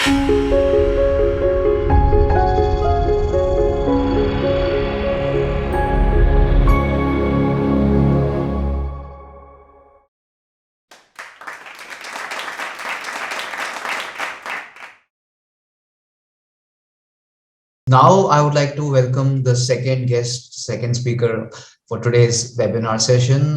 Now, I would like to welcome the second guest, second speaker for today's webinar session.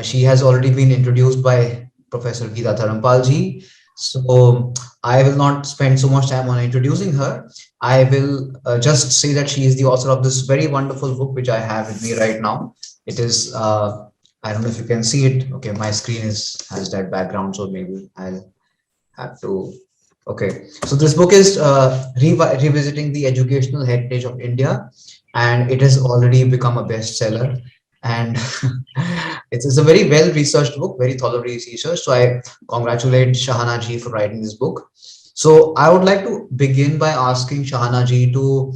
She has already been introduced by Professor Gita Dharmapala Ji. So I will not spend so much time on introducing her. I will just say that she is the author of this very wonderful book, which I have with me right now. It is, I don't know if you can see it. Okay, my screen has that background, so maybe I'll have to. Okay, so this book is revisiting the educational heritage of India, and it has already become a bestseller. And it's a very well researched book, very thoroughly researched. So I congratulate Sahana Ji for writing this book. So I would like to begin by asking Sahana Ji to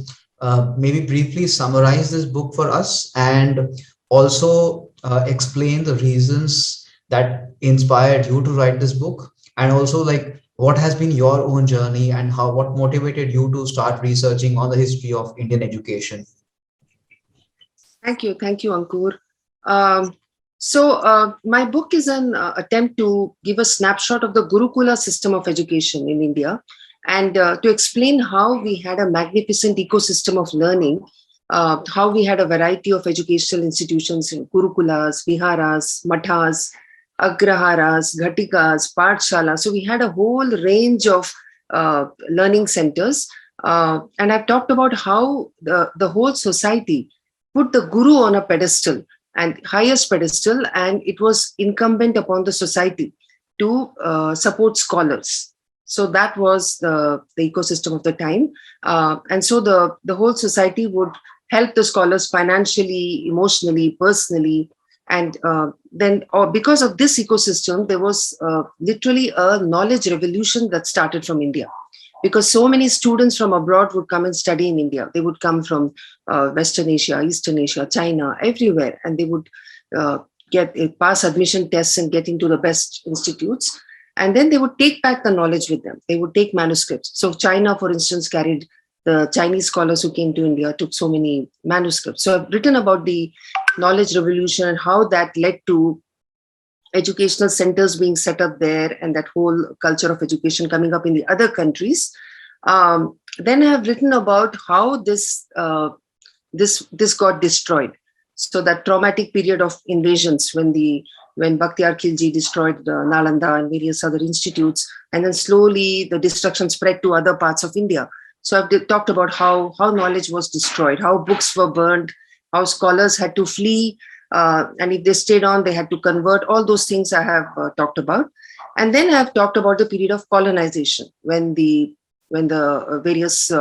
maybe briefly summarize this book for us and also explain the reasons that inspired you to write this book, and also like what has been your own journey and how what motivated you to start researching on the history of Indian education. Thank you, Ankur. My book is an attempt to give a snapshot of the Gurukula system of education in India, and to explain how we had a magnificent ecosystem of learning, how we had a variety of educational institutions in Gurukulas, Viharas, Mathas, Agraharas, Ghatikas, Pathshala. So we had a whole range of learning centers. And I've talked about how the whole society put the guru on a pedestal and highest pedestal, and it was incumbent upon the society to support scholars. So that was the ecosystem of the time. And so the whole society would help the scholars financially, emotionally, personally. And then because of this ecosystem, there was literally a knowledge revolution that started from India. Because so many students from abroad would come and study in India. They would come from Western Asia, Eastern Asia, China, everywhere. And they would pass admission tests and get into the best institutes. And then they would take back the knowledge with them. They would take manuscripts. So China, for instance, carried the Chinese scholars who came to India, took so many manuscripts. So I've written about the knowledge revolution and how that led to educational centers being set up there and that whole culture of education coming up in the other countries. Then I have written about how this got destroyed. So that traumatic period of invasions when Bakhtiyar Khilji destroyed Nalanda and various other institutes, and then slowly the destruction spread to other parts of India. So I've talked about how knowledge was destroyed, how books were burned, how scholars had to flee, and if they stayed on, they had to convert. All those things I have talked about. And then I have talked about the period of colonization, when the various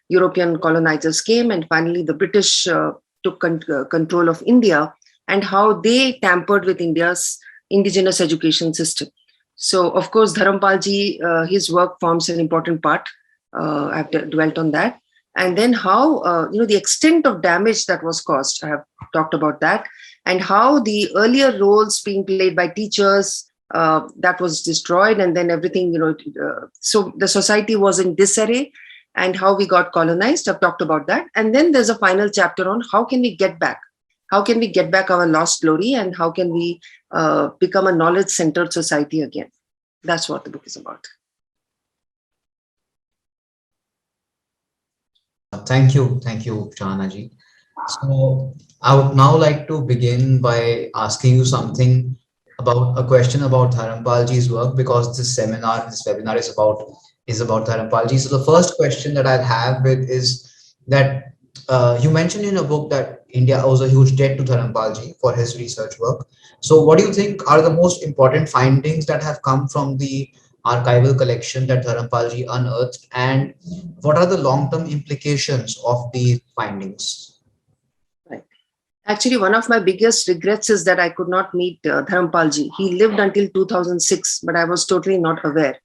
European colonizers came, and finally the British took control of India, and how they tampered with India's indigenous education system. So, of course, Dharmapala Ji, his work forms an important part. I've dwelt on that. And then how, the extent of damage that was caused, I have talked about that, and how the earlier roles being played by teachers, that was destroyed, and then everything, so the society was in disarray, and how we got colonized. I've talked about that. And then there's a final chapter on how can we get back? How can we get back our lost glory, and how can we become a knowledge-centered society again? That's what the book is about. Thank you, Sahana Ji. So I would now like to begin by asking you something about a question about Dharmapala Ji's work, because this webinar is about Dharmapala Ji. So the first question that I'll have is that you mentioned in a book that India owes a huge debt to Dharmapala Ji for his research work. So what do you think are the most important findings that have come from the archival collection that Dharmapala Ji unearthed, and what are the long-term implications of these findings? Right. Actually, one of my biggest regrets is that I could not meet Dharmapala Ji. He lived until 2006, but I was totally not aware.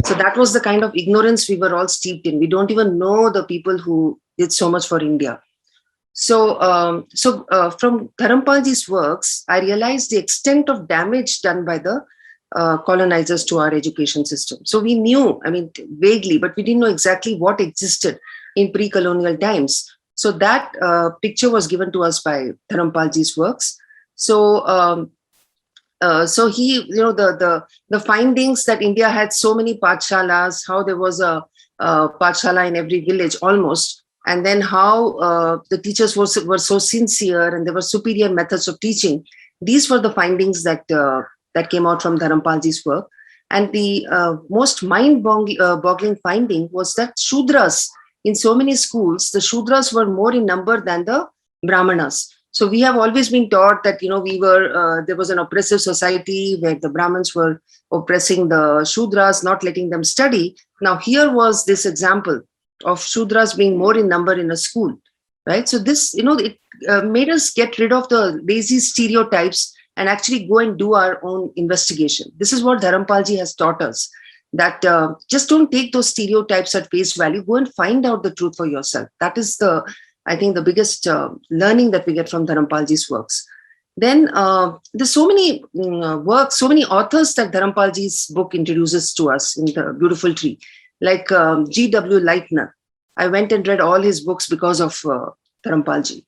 So that was the kind of ignorance we were all steeped in. We don't even know the people who did so much for India. So, from Dharmapala Ji's works, I realized the extent of damage done by the colonizers to our education system. So we knew, I mean, vaguely, but we didn't know exactly what existed in pre-colonial times. So that picture was given to us by Dharmapala Ji's works. So so he, the findings that India had so many pathshalas, how there was a pathshala in every village almost, and then how the teachers were so sincere and there were superior methods of teaching. These were the findings that that came out from Dharmapala Ji's work. And the most mind-boggling finding was that Shudras, in so many schools, the Shudras were more in number than the Brahmanas. So we have always been taught that, we were, there was an oppressive society where the Brahmins were oppressing the Shudras, not letting them study. Now here was this example of Shudras being more in number in a school, right? So this, it made us get rid of the lazy stereotypes and actually go and do our own investigation. This is what Dharmapala Ji has taught us, that just don't take those stereotypes at face value, go and find out the truth for yourself. That is I think the biggest learning that we get from Dharmapala Ji's works. Then there's so many works, so many authors that Dharmapala Ji's book introduces to us in The Beautiful Tree, like G.W. Leitner. I went and read all his books because of Dharmapala Ji.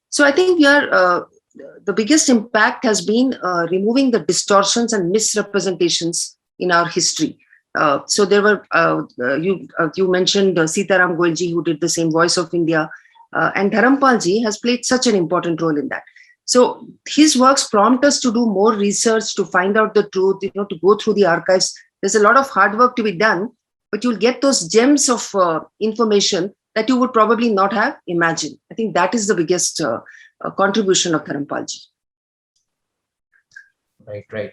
So I think the biggest impact has been removing the distortions and misrepresentations in our history. So there were, you mentioned Sitaram Goelji, who did the same, Voice of India, and Dharmapala Ji has played such an important role in that. So his works prompt us to do more research, to find out the truth, to go through the archives. There's a lot of hard work to be done, but you'll get those gems of information that you would probably not have imagined. I think that is the biggest contribution of Dharmapala Ji. Right.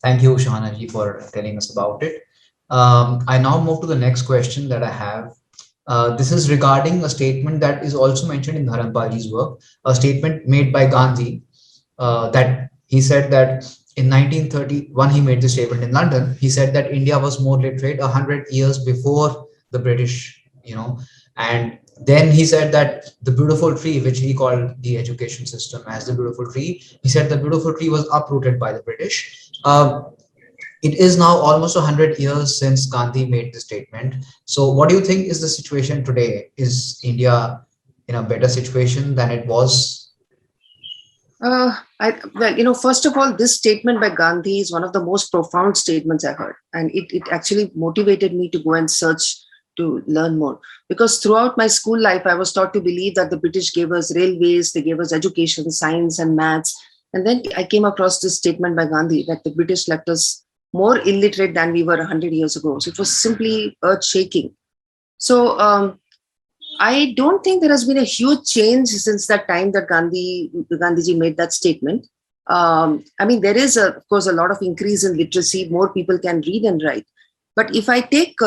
Thank you, Sahana Ji, for telling us about it. I now move to the next question that I have. This is regarding a statement that is also mentioned in Dharmapala Ji's work, a statement made by Gandhi, that he said that in 1931, he made this statement in London. He said that India was more literate 100 years before the British, and then he said that the beautiful tree, which he called the education system as the beautiful tree, he said the beautiful tree was uprooted by the British. It is now almost 100 years since Gandhi made the statement. So what do you think is the situation today? Is India in a better situation than it was? First of all, this statement by Gandhi is one of the most profound statements I heard. And it actually motivated me to go and search to learn more. Because throughout my school life, I was taught to believe that the British gave us railways, they gave us education, science and maths. And then I came across this statement by Gandhi that the British left us more illiterate than we were 100 years ago. So it was simply earth-shaking. So I don't think there has been a huge change since that time that Gandhiji made that statement. There is, of course, a lot of increase in literacy. More people can read and write. But if I take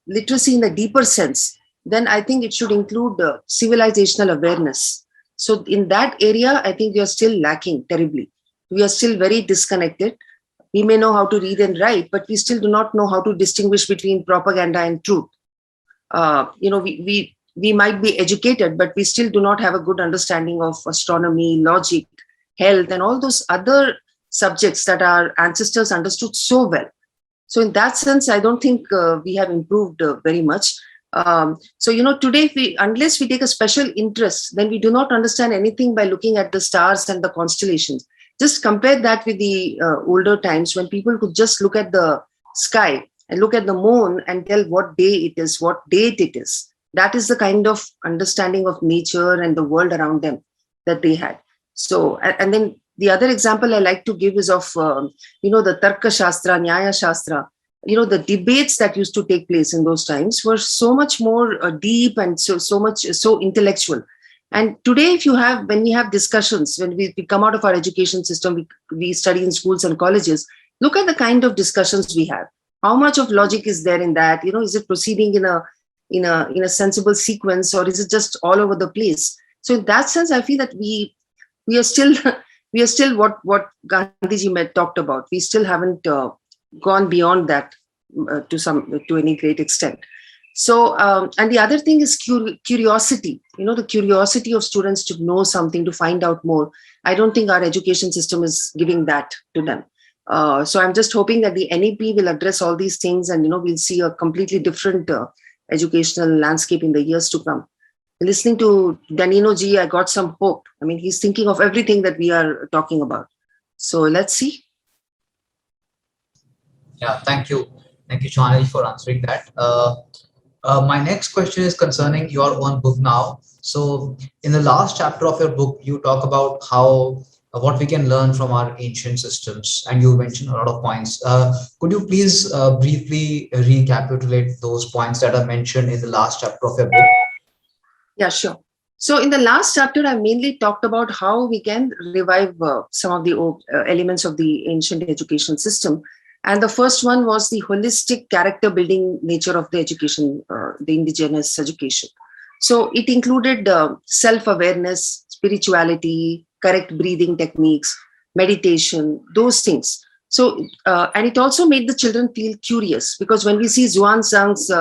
literacy in a deeper sense, then I think it should include civilizational awareness. So in that area, I think we are still lacking terribly. We are still very disconnected. We may know how to read and write, but we still do not know how to distinguish between propaganda and truth. We might be educated, but we still do not have a good understanding of astronomy, logic, health, and all those other subjects that our ancestors understood so well. So in that sense, I don't think we have improved very much. Today, unless we take a special interest, then we do not understand anything by looking at the stars and the constellations. Just compare that with the older times when people could just look at the sky and look at the moon and tell what day it is, what date it is. That is the kind of understanding of nature and the world around them that they had. So, and then the other example I like to give is of, the Tarka Shastra, Nyaya Shastra. The debates that used to take place in those times were so much more deep and so intellectual. And today, when we have discussions, when we come out of our education system, we study in schools and colleges, look at the kind of discussions we have. How much of logic is there in that? Is it proceeding in a sensible sequence, or is it just all over the place? So in that sense, I feel that we are still what Gandhiji talked about. We still haven't gone beyond that to any great extent. So, and the other thing is curiosity, the curiosity of students to know something, to find out more. I don't think our education system is giving that to them. So I'm just hoping that the NEP will address all these things, and we'll see a completely different educational landscape in the years to come. Listening to Danino ji, I got some hope. I mean, he's thinking of everything that we are talking about. So let's see. Yeah, thank you, Chani, for answering that. My next question is concerning your own book now. So, in the last chapter of your book, you talk about how what we can learn from our ancient systems, and you mentioned a lot of points. Could you please briefly recapitulate those points that are mentioned in the last chapter of your book? Yeah, sure. So in the last chapter, I mainly talked about how we can revive some of the elements of the ancient education system. And the first one was the holistic character building nature of the education, the indigenous education. So it included self-awareness, spirituality, correct breathing techniques, meditation, those things. So, and it also made the children feel curious, because when we see Zhuan Zhang's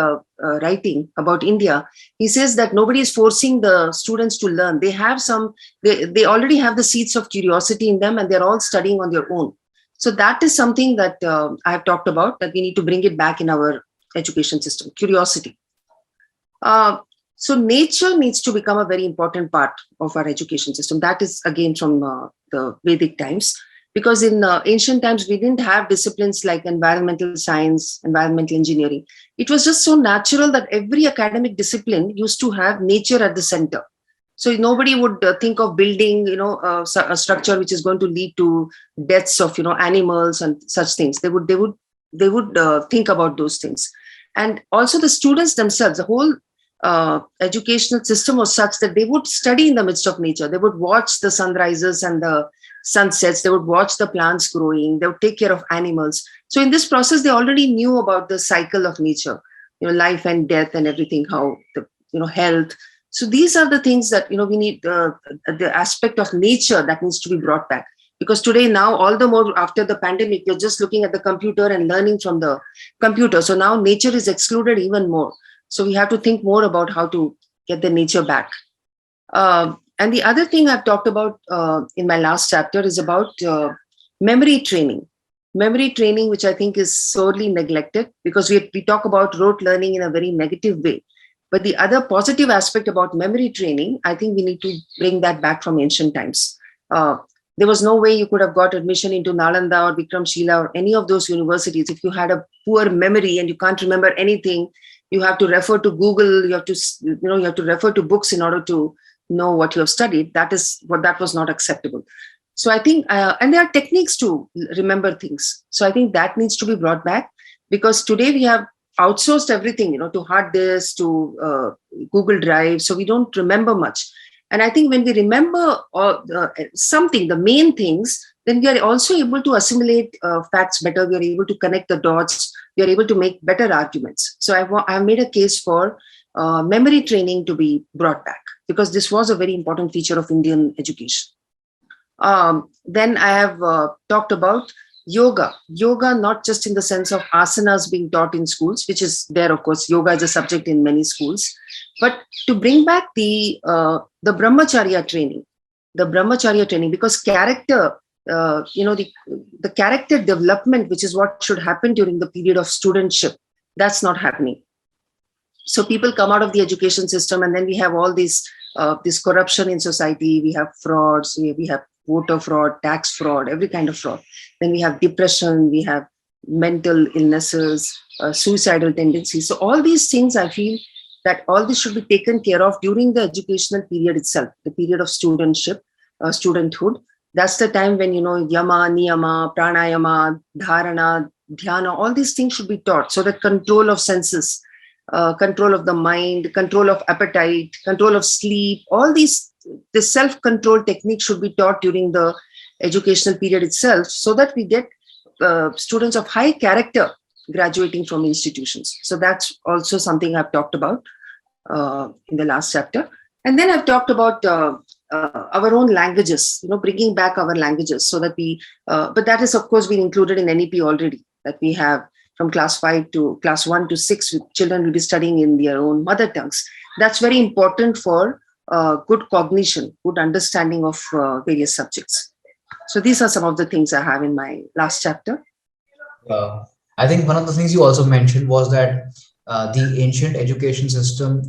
writing about India, he says that nobody is forcing the students to learn. They have they already have the seeds of curiosity in them, and they're all studying on their own. So that is something that I have talked about, that we need to bring it back in our education system, curiosity. So nature needs to become a very important part of our education system. That is again from the Vedic times, because in ancient times, we didn't have disciplines like environmental science, environmental engineering. It was just so natural that every academic discipline used to have nature at the center. So nobody would think of building, a structure which is going to lead to deaths of, animals and such things. They would think about those things. And also the students themselves, the whole educational system was such that they would study in the midst of nature. They would watch the sunrises and the sunsets. They would watch the plants growing. They would take care of animals. So in this process, they already knew about the cycle of nature, life and death and everything, how the, health. So these are the things that, we need the aspect of nature that needs to be brought back. Because today, now, all the more after the pandemic, you're just looking at the computer and learning from the computer. So now nature is excluded even more. So we have to think more about how to get the nature back. And the other thing I've talked about in my last chapter is about memory training. Memory training, which I think is sorely neglected, because we talk about rote learning in a very negative way. But the other positive aspect about memory training, I think we need to bring that back from ancient times. There was no way you could have got admission into Nalanda or Vikramshila or any of those universities if you had a poor memory and you can't remember anything. You have to refer to Google. You have to refer to books in order to know what you have studied. That was not acceptable. So I think, and there are techniques to remember things. So I think that needs to be brought back, because today we have outsourced everything, to hard disk, to Google Drive. So we don't remember much. And I think when we remember something, the main things, then we are also able to assimilate facts better. We are able to connect the dots. We are able to make better arguments. So I have made a case for memory training to be brought back, because this was a very important feature of Indian education. Then I have talked about yoga, not just in the sense of asanas being taught in schools, which is there, of course, yoga is a subject in many schools, but to bring back the brahmacharya training, because character, the character development, which is what should happen during the period of studentship, that's not happening. So people come out of the education system, and then we have all this corruption in society. We have frauds, we have voter fraud, tax fraud, every kind of fraud. Then we have depression, we have mental illnesses, suicidal tendencies. So all these things, I feel that all this should be taken care of during the educational period itself, the period of studentship, studenthood. That's the time when, yama, niyama, pranayama, dharana, dhyana, all these things should be taught, so that control of senses, control of the mind, control of appetite, control of sleep, all these, the self-control technique should be taught during the educational period itself, so that we get students of high character graduating from institutions. So that's also something I've talked about in the last chapter. And then I've talked about our own languages, bringing back our languages, so that but that is, of course, been included in NEP already, that we have from class 5 to class 1 to 6, children will be studying in their own mother tongues. That's very important for good cognition, good understanding of various subjects. So these are some of the things I have in my last chapter. I think one of the things you also mentioned was that the ancient education system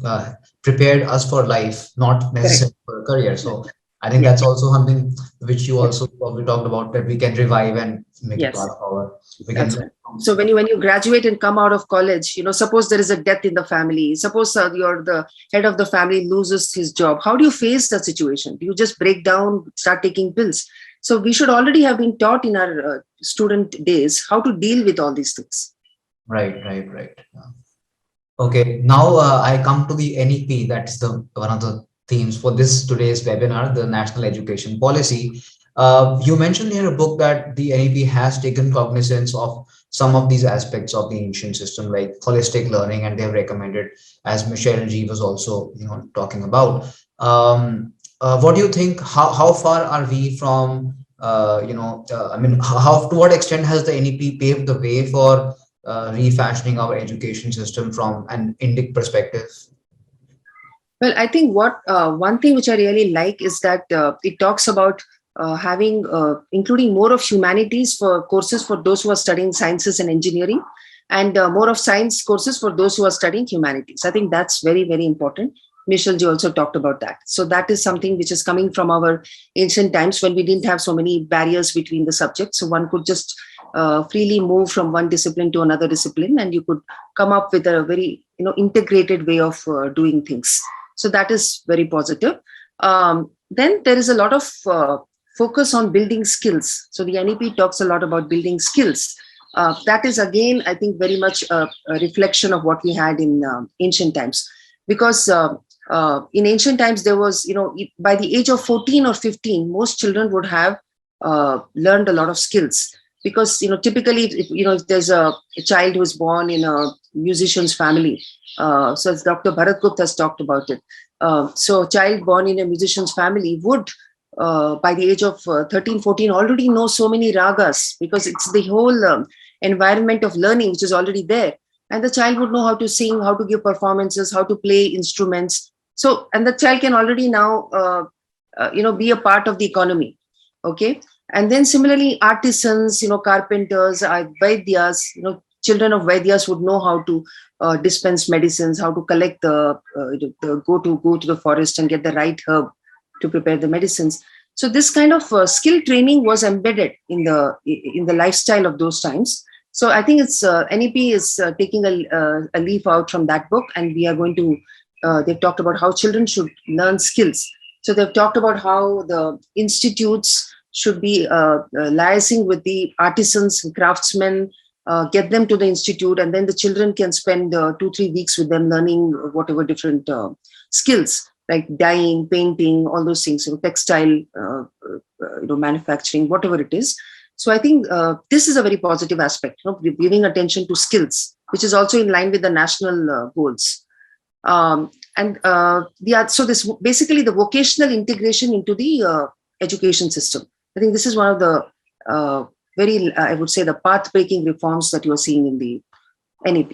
prepared us for life, not Correct. necessarily for a career. So I think Yeah. that's also something which you Yeah. also probably talked about, that we can revive and make it Yes. fast forward. We can That's learn right. from. So when you graduate and come out of college, suppose there is a death in the family. Suppose you're the head of the family loses his job. How do you face the situation? Do you just break down, start taking pills? So we should already have been taught in our student days how to deal with all these things. Right. Okay, now I come to the NEP. That's the one of the themes for this today's webinar, the National Education Policy. You mentioned in your book that the NEP has taken cognizance of some of these aspects of the ancient system, like holistic learning, and they've recommended, as Michelle G was also talking about. What do you think? How far are we from I mean, how to what extent has the NEP paved the way for refashioning our education system from an Indic perspective? Well, I think what one thing which I really like is that it talks about having including more of humanities for courses for those who are studying sciences and engineering, and more of science courses for those who are studying humanities. I think that's very, very important. Michel ji also talked about that. So that is something which is coming from our ancient times when we didn't have so many barriers between the subjects. So one could just freely move from one discipline to another discipline, and you could come up with a very integrated way of doing things. So that is very positive. Then there is a lot of focus on building skills. So the NEP talks a lot about building skills. That is again, I think, very much a reflection of what we had in ancient times, because in ancient times there was, by the age of 14 or 15, most children would have learned a lot of skills. Because typically, if there's a child who is born in a musician's family, so as Dr. Bharat Gupta has talked about it. So a child born in a musician's family would, by the age of 13, 14, already know so many ragas, because it's the whole environment of learning which is already there. And the child would know how to sing, how to give performances, how to play instruments. So, and the child can already now, be a part of the economy. Okay. And then similarly, artisans, carpenters, vaidyas, children of vaidyas would know how to dispense medicines, how to collect go to the forest and get the right herb to prepare the medicines. So this kind of skill training was embedded in the lifestyle of those times. So I think it's NEP is taking a leaf out from that book, and we are going to. They've talked about how children should learn skills. So they've talked about how the institutes should be liaising with the artisans, craftsmen, get them to the institute, and then the children can spend 2-3 weeks with them learning whatever different skills like dyeing, painting, all those things, textile, manufacturing, whatever it is. So I think this is a very positive aspect, giving attention to skills, which is also in line with the national goals. So this basically the vocational integration into the education system. I think this is one of the I would say, the path-breaking reforms that you are seeing in the NEP.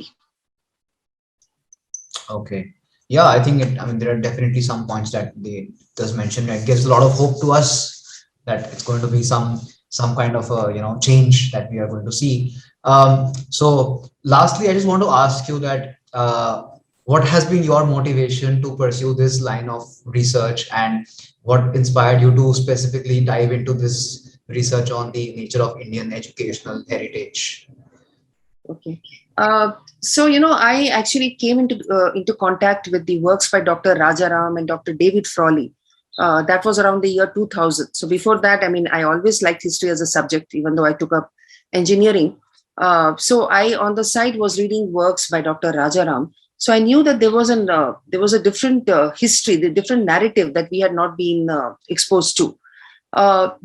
Okay. Yeah, I think there are definitely some points that they just mentioned. It gives a lot of hope to us that it's going to be some kind of change that we are going to see. So lastly, I just want to ask you that what has been your motivation to pursue this line of research, and what inspired you to specifically dive into this research on the nature of Indian educational heritage? Okay. So, I actually came into contact with the works by Dr. Rajaram and Dr. David Frawley. That was around the year 2000. So before that, I always liked history as a subject, even though I took up engineering. So I, on the side, was reading works by Dr. Rajaram. So I knew that there was a different history, the different narrative that we had not been exposed to. So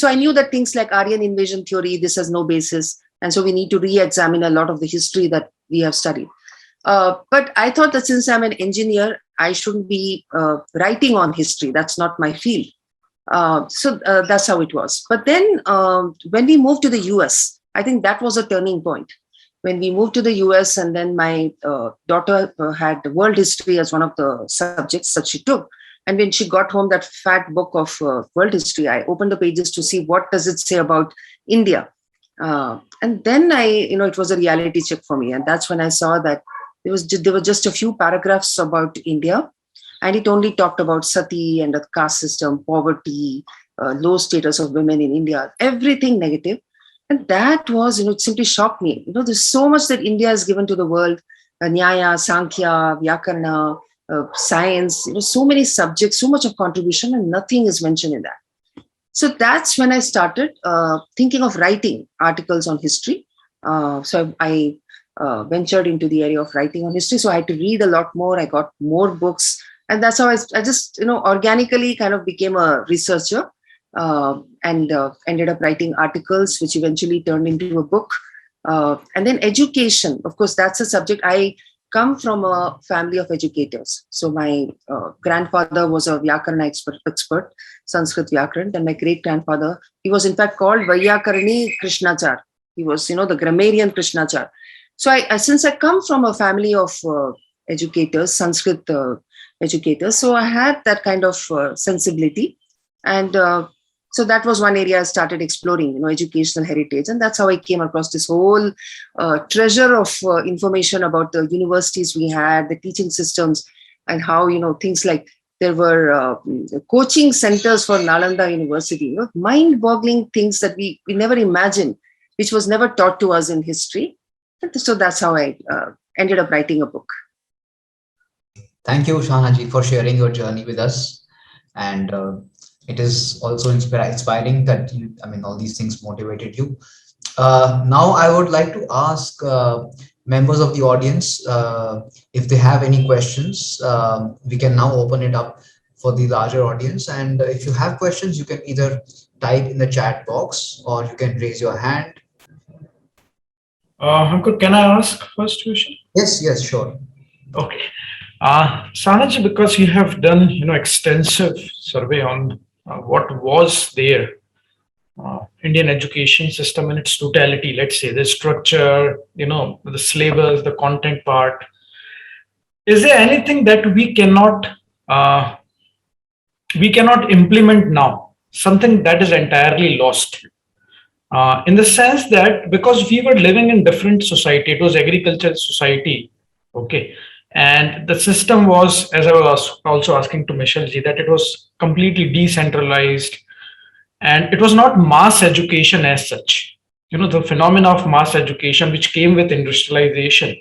I knew that things like Aryan invasion theory, this has no basis. And so we need to re-examine a lot of the history that we have studied. But I thought that since I'm an engineer, I shouldn't be writing on history. That's not my field. So that's how it was. But then when we moved to the US, I think that was a turning point. When we moved to the US, and then my daughter had world history as one of the subjects that she took. And when she got home, that fat book of world history, I opened the pages to see what does it say about India. And then it was a reality check for me. And that's when I saw that there were just a few paragraphs about India. And it only talked about sati and the caste system, poverty, low status of women in India, everything negative. And that was, it simply shocked me. There's so much that India has given to the world, Nyaya, Sankhya, Vyakarna, science, so many subjects, so much of contribution, and nothing is mentioned in that. So that's when I started thinking of writing articles on history. So I ventured into the area of writing on history. So I had to read a lot more. I got more books. And that's how I just, organically kind of became a researcher and ended up writing articles, which eventually turned into a book. And then education, of course, that's a subject. I come from a family of educators. So my grandfather was a Vyakarna expert, Sanskrit Vyakaran. And my great-grandfather, he was in fact called Vaiyakarani Krishnachar. He was, the grammarian Krishnachar. So since I come from a family of educators, Sanskrit educators, so I had that kind of sensibility. And so that was one area I started exploring, educational heritage. And that's how I came across this whole treasure of information about the universities we had, the teaching systems, and how, things like there were coaching centers for Nalanda University, mind-boggling things that we never imagined, which was never taught to us in history. And so that's how I ended up writing a book. Thank you, Sahana Ji, for sharing your journey with us. And it is also inspiring that all these things motivated you. Now, I would like to ask members of the audience if they have any questions. We can now open it up for the larger audience. And if you have questions, you can either type in the chat box or you can raise your hand. Ankur, can I ask first question? Yes, sure. Okay. Sahana Ji, because you have done extensive survey on what was there, Indian education system in its totality, let's say the structure, the syllabus, the content part. Is there anything that we cannot implement now? Something that is entirely lost? In the sense that because we were living in different society, it was agricultural society, okay, and the system was, as I was also asking to Michelle Ji, that it was completely decentralized, and it was not mass education as such. The phenomena of mass education which came with industrialization.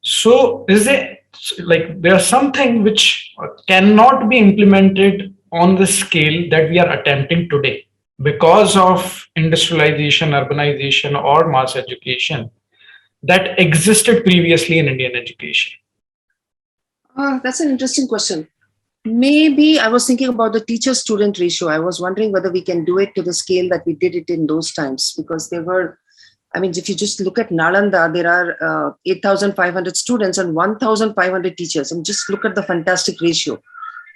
So is there there's something which cannot be implemented on the scale that we are attempting today because of industrialization, urbanization, or mass education that existed previously in Indian education? That's an interesting question. Maybe I was thinking about the teacher-student ratio. I was wondering whether we can do it to the scale that we did it in those times, because there were, if you just look at Nalanda, there are 8,500 students and 1,500 teachers. And just look at the fantastic ratio.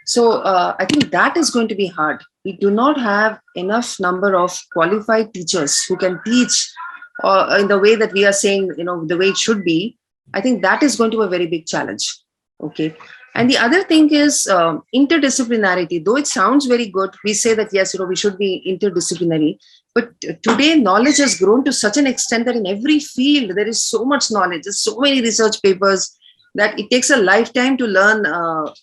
So I think that is going to be hard. We do not have enough number of qualified teachers who can teach in the way that we are saying, the way it should be. I think that is going to be a very big challenge. Okay. And the other thing is interdisciplinarity. Though it sounds very good, we say that, yes, we should be interdisciplinary. But today, knowledge has grown to such an extent that in every field, there is so much knowledge. There's so many research papers that it takes a lifetime to learn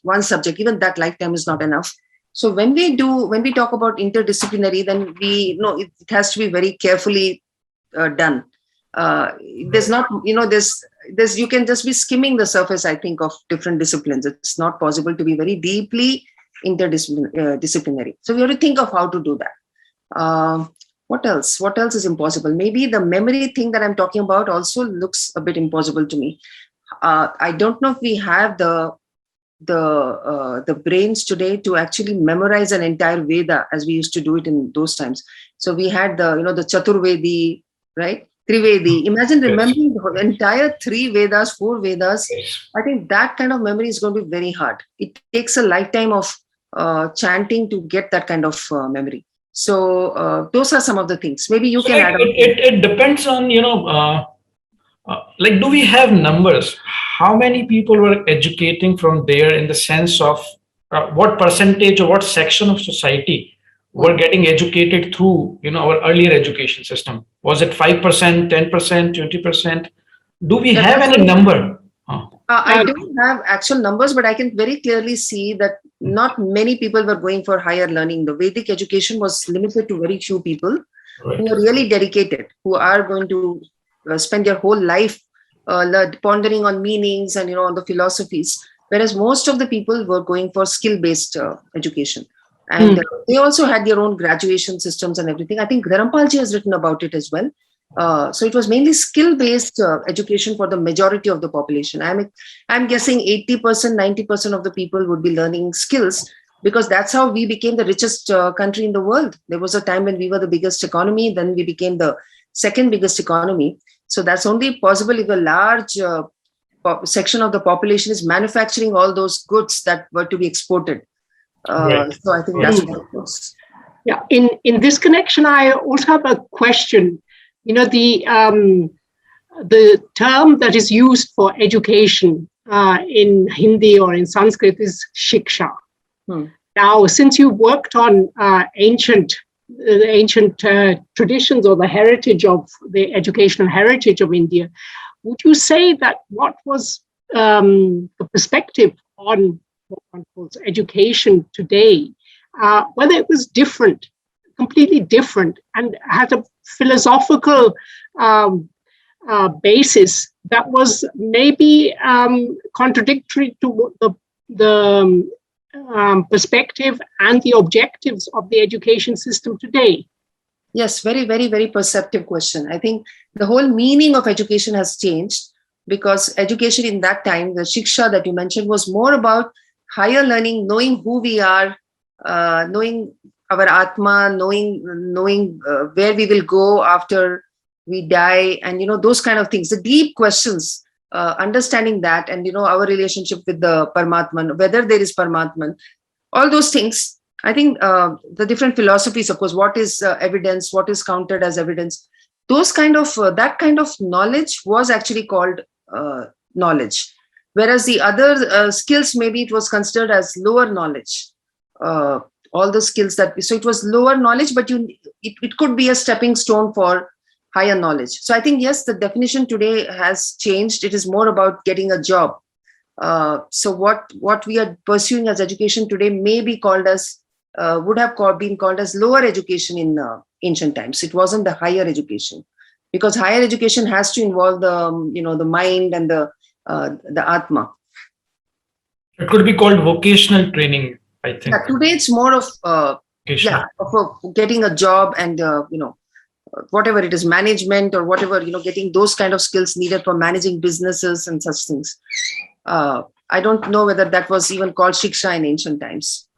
one subject. Even that lifetime is not enough. So when we talk about interdisciplinary, then it has to be very carefully done. There's not, there's you can just be skimming the surface, I think, of different disciplines. It's not possible to be very deeply interdisciplinary. So we have to think of how to do that. What else? What else is impossible? Maybe the memory thing that I'm talking about also looks a bit impossible to me. I don't know if we have the brains today to actually memorize an entire Veda as we used to do it in those times. So we had the Chaturvedi, right? Trivedi. Imagine remembering the entire 3 Vedas, 4 Vedas. I think that kind of memory is going to be very hard. It takes a lifetime of chanting to get that kind of memory. So those are some of the things. Maybe you can add on. It depends on, do we have numbers? How many people were educating from there in the sense of what percentage or what section of society were getting educated through, our earlier education system? Was it 5%, 10%, 20%? Do we have any number? I don't have actual numbers, but I can very clearly see that not many people were going for higher learning. The Vedic education was limited to very few people who are really dedicated, who are going to spend their whole life pondering on meanings and on the philosophies. Whereas most of the people were going for skill-based education, and they also had their own graduation systems and everything. I think Dharmapala Ji has written about it as well. So it was mainly skill-based education for the majority of the population. I'm guessing 80%, 90% of the people would be learning skills, because that's how we became the richest country in the world. There was a time when we were the biggest economy, then we became the second biggest economy. So that's only possible if a large section of the population is manufacturing all those goods that were to be exported. So I think that's what it was. Yeah. In this connection, I also have a question. The term that is used for education in Hindi or in Sanskrit is shiksha. Now, since you worked on ancient traditions or the heritage of the educational heritage of India, would you say that what was the perspective on what one calls education today, whether it was different, completely different, and had a philosophical basis that was maybe contradictory to the perspective and the objectives of the education system today? Yes, very, very, very perceptive question. I think the whole meaning of education has changed, because education in that time, the shiksha that you mentioned, was more about higher learning, knowing who we are, knowing our atma, knowing where we will go after we die, and those kind of things, the deep questions, understanding that, and our relationship with the Paramatman, whether there is Paramatman, all those things. I think the different philosophies, of course, what is evidence, what is counted as evidence, those kind of that kind of knowledge was actually called knowledge, whereas the other skills, maybe it was considered as lower knowledge. All the skills so it was lower knowledge, but it could be a stepping stone for higher knowledge. So I think, yes, the definition today has changed. It is more about getting a job. So what we are pursuing as education today may be called as would have been called as lower education in ancient times. It wasn't the higher education, because higher education has to involve the mind and the atma. It could be called vocational training, I think. Yeah, today it's more of getting a job and whatever it is, management or whatever, getting those kind of skills needed for managing businesses and such things. I don't know whether that was even called shiksha in ancient times.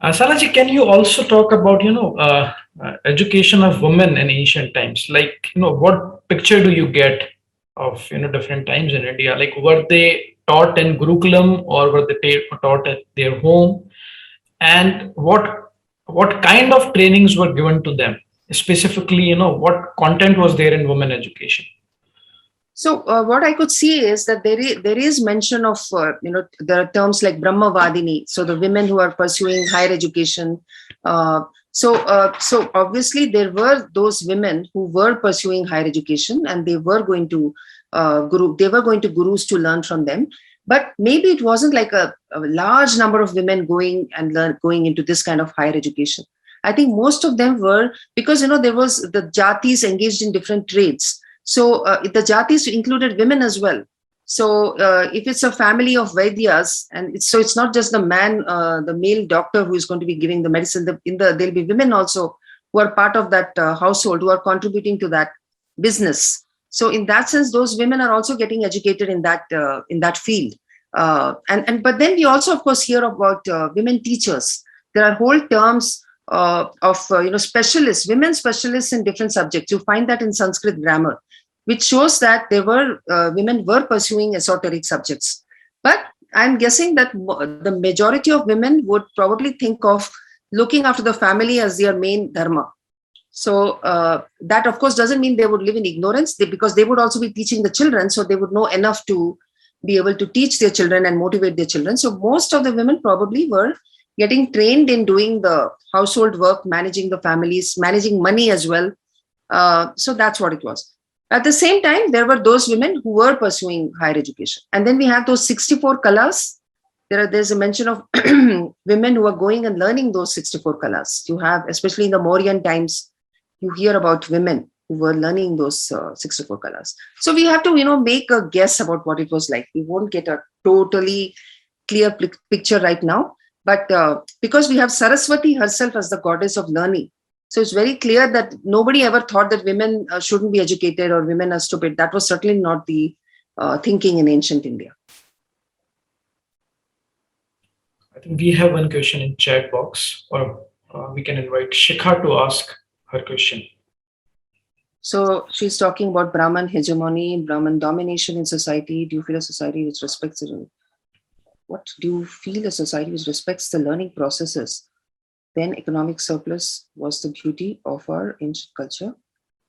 Sahana Ji, can you also talk about education of women in ancient times? Like, what picture do you get of different times in India? Like, were they taught in Gurukulam, or were they taught at their home? And what kind of trainings were given to them? Specifically, what content was there in women education? So what I could see is that there is mention of, there are terms like Brahmavadini. So the women who are pursuing higher education. So obviously there were those women who were pursuing higher education, and they were going to gurus to learn from them. But maybe it wasn't like a large number of women going into this kind of higher education. I think most of them were, because, there was the jatis engaged in different trades. So the jatis included women as well. So if it's a family of Vaidyas, and it's not just the man, the male doctor who is going to be giving the medicine. There'll be women also who are part of that household, who are contributing to that business. So in that sense, those women are also getting educated in that field. But then we also, of course, hear about women teachers. There are whole terms of specialists, women specialists in different subjects. You find that in Sanskrit grammar, which shows that women were pursuing esoteric subjects. But I'm guessing that the majority of women would probably think of looking after the family as their main dharma. So that, of course, doesn't mean they would live in ignorance, because they would also be teaching the children, so they would know enough to be able to teach their children and motivate their children. So most of the women probably were getting trained in doing the household work, managing the families, managing money as well. So that's what it was. At the same time, there were those women who were pursuing higher education. And then we have those 64 kalas. There's a mention of women who are going and learning those 64 kalas. You have, especially in the Mauryan times, you hear about women who were learning those 64 kalas. So we have to, make a guess about what it was like. We won't get a totally clear picture right now. But because we have Saraswati herself as the goddess of learning, so it's very clear that nobody ever thought that women shouldn't be educated or women are stupid. That was certainly not the thinking in ancient India. I think we have one question in chat box, or we can invite Shikha to ask her question. So she's talking about Brahman hegemony, Brahman domination in society. Do you feel a society which respects it? What do you feel a society which respects the learning processes? Then economic surplus was the beauty of our ancient culture,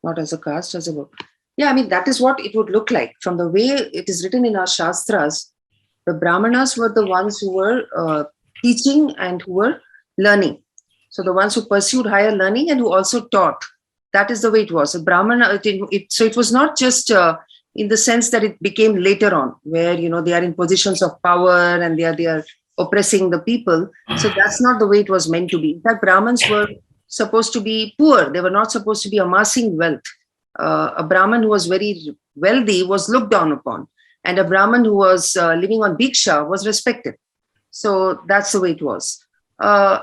not as a caste, as a work. Yeah, I mean, that is what it would look like. From the way it is written in our Shastras, the Brahmanas were the ones who were teaching and who were learning. So the ones who pursued higher learning and who also taught. That is the way it was. A Brahmana, so it was not just in the sense that it became later on, where, they are in positions of power and they are oppressing the people. So that's not the way it was meant to be. In fact, Brahmins were supposed to be poor. They were not supposed to be amassing wealth. A Brahman who was very wealthy was looked down upon. And a Brahman who was living on Bhiksha was respected. So that's the way it was.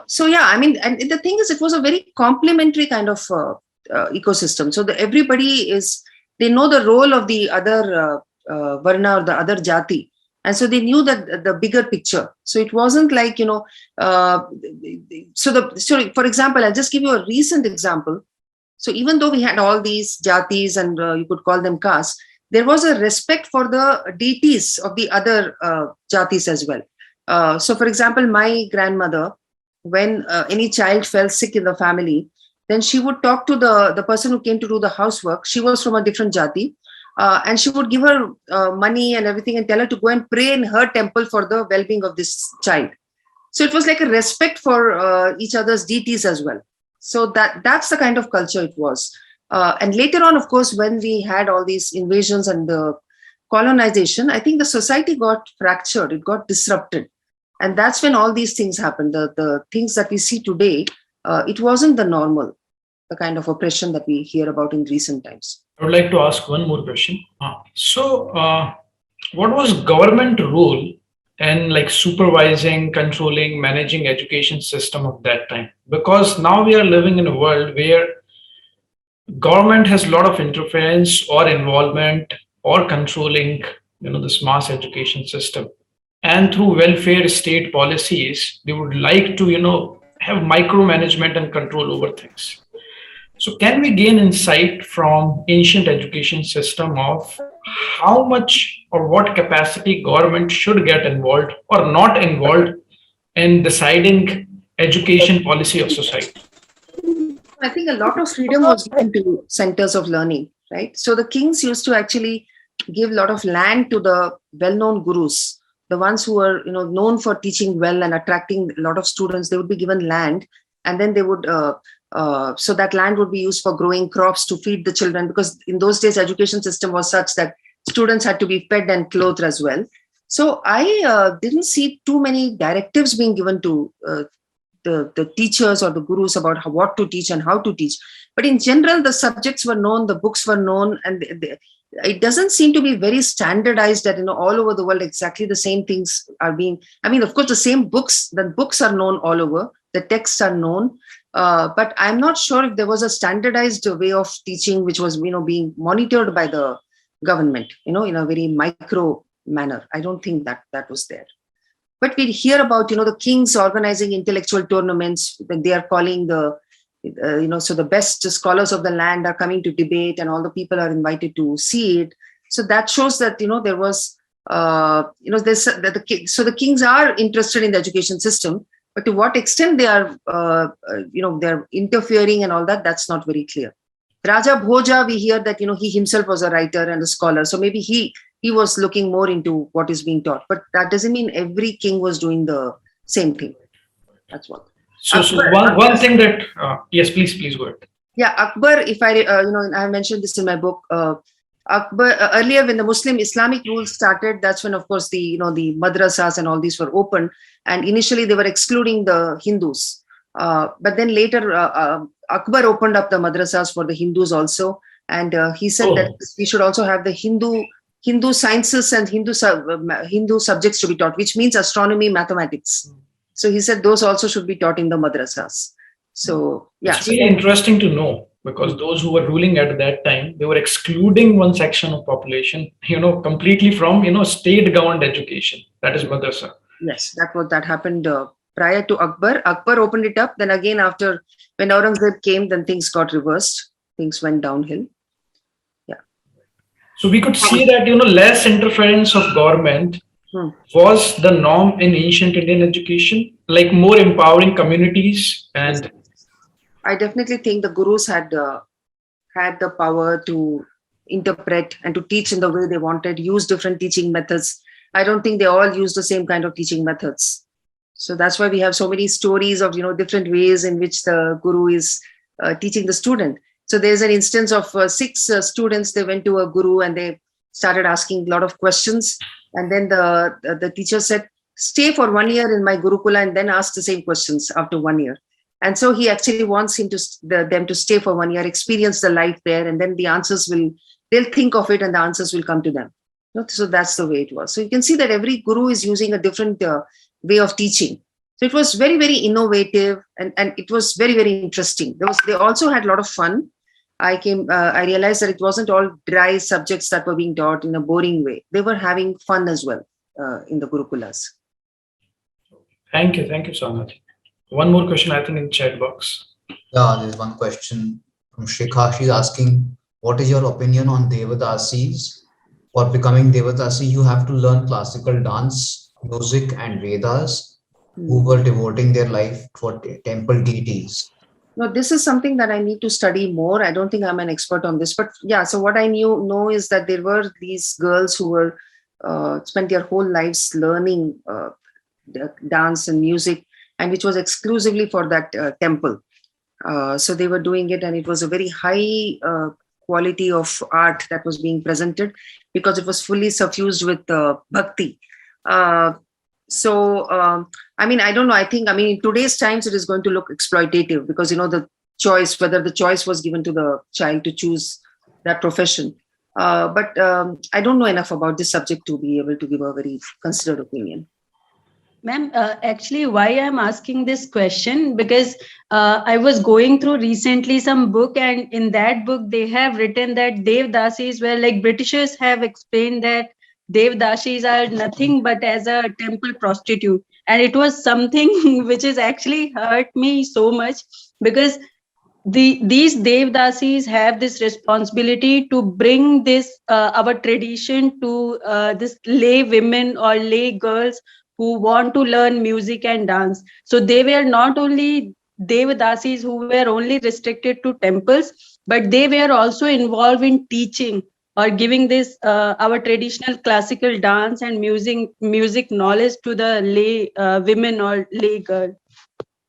So yeah, I mean, and the thing is, it was a very complementary kind of ecosystem. So they know the role of the other Varna or the other Jati. And so they knew that the bigger picture. So it wasn't like, for example, I'll just give you a recent example. So even though we had all these jatis and you could call them castes, there was a respect for the deities of the other jatis as well. So for example, my grandmother, when any child fell sick in the family, then she would talk to the person who came to do the housework. She was from a different jati. And she would give her money and everything and tell her to go and pray in her temple for the well-being of this child. So it was like a respect for each other's deities as well. So that's the kind of culture it was. And later on, of course, when we had all these invasions and the colonization, I think the society got fractured, it got disrupted. And that's when all these things happened. The things that we see today, it wasn't the normal, the kind of oppression that we hear about in recent times. I would like to ask one more question. What was government role in supervising, controlling, managing education system of that time? Because now we are living in a world where government has a lot of interference or involvement or controlling, this mass education system. And through welfare state policies, they would like to, have micromanagement and control over things. So can we gain insight from ancient education system of how much or what capacity government should get involved or not involved in deciding education policy of society? I think a lot of freedom was given to centers of learning, right? So the kings used to actually give a lot of land to the well-known gurus, the ones who were known for teaching well and attracting a lot of students. They would be given land, and then they would so that land would be used for growing crops to feed the children, because in those days education system was such that students had to be fed and clothed as well. So I didn't see too many directives being given to the teachers or the gurus about what to teach and how to teach. But in general, the subjects were known, the books were known, and it doesn't seem to be very standardized that all over the world exactly the same things are being. I mean, of course, the books are known all over, the texts are known. But I'm not sure if there was a standardized way of teaching which was being monitored by the government in a very micro manner. I don't think that was there. But we hear about the kings organizing intellectual tournaments that they are calling so the best scholars of the land are coming to debate and all the people are invited to see it. So that shows that there was so the kings are interested in the education system. But to what extent they are, they're interfering and all that, that's not very clear. Raja Bhoja, we hear that, he himself was a writer and a scholar. So maybe he he was looking more into what is being taught. But that doesn't mean every king was doing the same thing. That's what. So one thing that yes, please go ahead. Yeah, Akbar. If I I mentioned this in my book. Akbar earlier, when the Muslim Islamic rules started, that's when, of course, the madrasas and all these were open, and initially they were excluding the Hindus. But then later, Akbar opened up the madrasas for the Hindus also, and he said that we should also have the Hindu sciences and Hindu subjects to be taught, which means astronomy, mathematics. So he said those also should be taught in the madrasas. So yeah, it's really interesting to know, because those who were ruling at that time, they were excluding one section of population, completely from state governed education, that is madrasa. Yes, that happened prior to Akbar. Akbar opened it up. Then again, after when Aurangzeb came, then things got reversed. Things went downhill. Yeah. So we could see that less interference of government was the norm in ancient Indian education, like more empowering communities. And I definitely think the gurus had the power to interpret and to teach in the way they wanted, use different teaching methods. I don't think they all use the same kind of teaching methods. So that's why we have so many stories of different ways in which the guru is teaching the student. So there's an instance of 6 students. They went to a guru and they started asking a lot of questions. And then the teacher said, stay for 1 year in my Gurukula and then ask the same questions after 1 year. And so he actually wants them to stay for 1 year, experience the life there, and then the answers they'll think of it and the answers will come to them. So that's the way it was. So you can see that every guru is using a different way of teaching. So it was very, very innovative, and it was very, very interesting. They also had a lot of fun. I realized that it wasn't all dry subjects that were being taught in a boring way. They were having fun as well in the Gurukulas. Thank you, Sahana. One more question, I think, in chat box. Yeah, there's one question from Shikha. She's asking, what is your opinion on Devadasis? For becoming Devadasi, you have to learn classical dance, music, and Vedas, who were devoting their life for temple deities. No, this is something that I need to study more. I don't think I'm an expert on this, but yeah. So what I know is that there were these girls who were spent their whole lives learning dance and music, and which was exclusively for that temple. So they were doing it, and it was a very high quality of art that was being presented because it was fully suffused with bhakti. I don't know. I think, in today's times, it is going to look exploitative because, whether the choice was given to the child to choose that profession. But I don't know enough about this subject to be able to give a very considered opinion. Ma'am, actually, why I'm asking this question, because I was going through recently some book, and in that book, they have written that Devadasis were like Britishers have explained that Devadasis are nothing but as a temple prostitute. And it was something which has actually hurt me so much, because these Devadasis have this responsibility to bring this our tradition to this lay women or lay girls who want to learn music and dance. So they were not only Devadasis who were only restricted to temples, but they were also involved in teaching or giving this our traditional classical dance and music knowledge to the lay women or lay girl.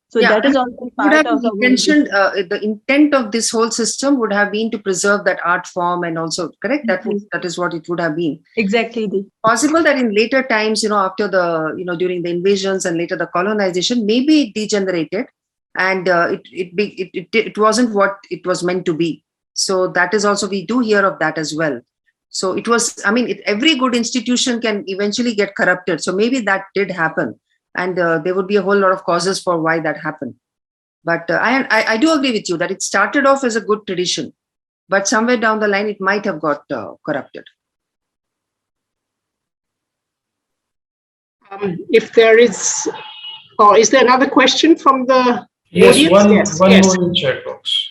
So yeah, that is also part of the intent of this whole system would have been to preserve that art form, and also correct that is what it would have been. Exactly. Possible that in later times, after the during the invasions and later the colonization, maybe it degenerated, and it wasn't what it was meant to be. So that is also, we do hear of that as well. So it was, every good institution can eventually get corrupted. So maybe that did happen. And there would be a whole lot of causes for why that happened. But I do agree with you that it started off as a good tradition, but somewhere down the line, it might have got corrupted. If there is there another question from the audience? One yes. More in chat box.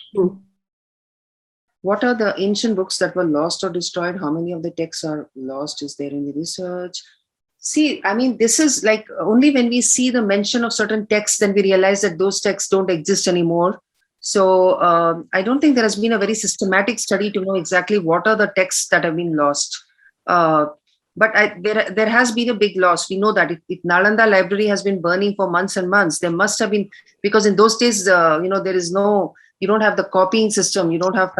What are the ancient books that were lost or destroyed? How many of the texts are lost? Is there any research? See, this is like only when we see the mention of certain texts, then we realize that those texts don't exist anymore. So I don't think there has been a very systematic study to know exactly what are the texts that have been lost. But there has been a big loss. We know that if Nalanda library has been burning for months and months, there must have been, because in those days, there is no, you don't have the copying system, you don't have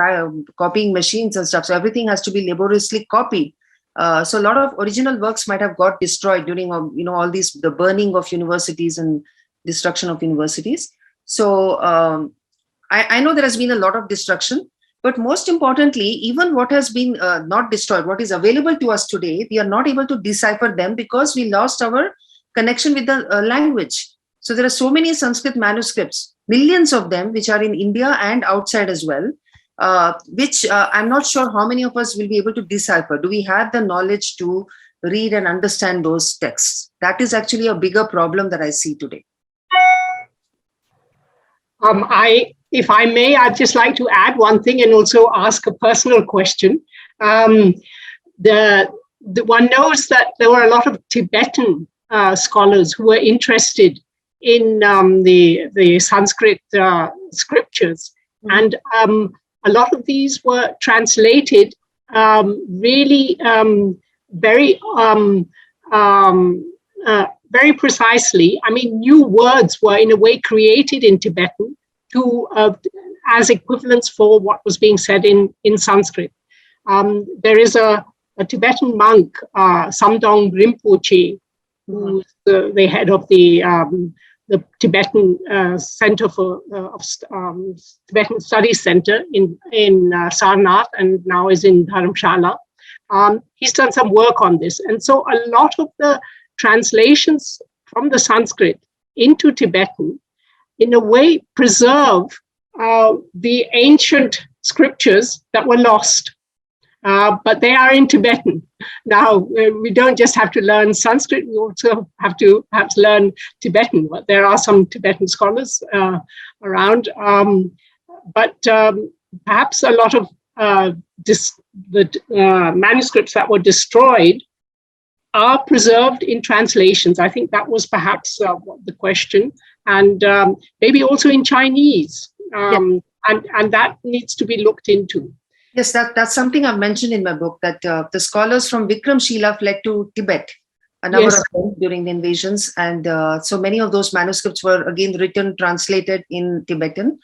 copying machines and stuff. So everything has to be laboriously copied. So a lot of original works might have got destroyed during, all these, the burning of universities and destruction of universities. So I know there has been a lot of destruction. But most importantly, even what has been not destroyed, what is available to us today, we are not able to decipher them because we lost our connection with the language. So there are so many Sanskrit manuscripts, millions of them, which are in India and outside as well, which I'm not sure how many of us will be able to decipher. Do we have the knowledge to read and understand those texts? That is actually a bigger problem that I see today. If I may, I'd just like to add one thing and also ask a personal question. One knows that there were a lot of Tibetan scholars who were interested in the Sanskrit scriptures, and a lot of these were translated really very precisely. I mean, new words were in a way created in Tibetan to as equivalents for what was being said in Sanskrit. There is a Tibetan monk, Samdong Rinpoche, who's the head of the Tibetan Center for Tibetan Studies Center in Sarnath, and now is in Dharamshala. He's done some work on this, and so a lot of the translations from the Sanskrit into Tibetan in a way preserve the ancient scriptures that were lost, but they are in Tibetan. Now, we don't just have to learn Sanskrit, we also have to perhaps learn Tibetan. But there are some Tibetan scholars around, but perhaps a lot of the manuscripts that were destroyed are preserved in translations. I think that was perhaps the question. And maybe also in Chinese, and that needs to be looked into. Yes, that's something I've mentioned in my book, that the scholars from Vikramshila fled to Tibet, a number of them during the invasions, and so many of those manuscripts were again written, translated in Tibetan.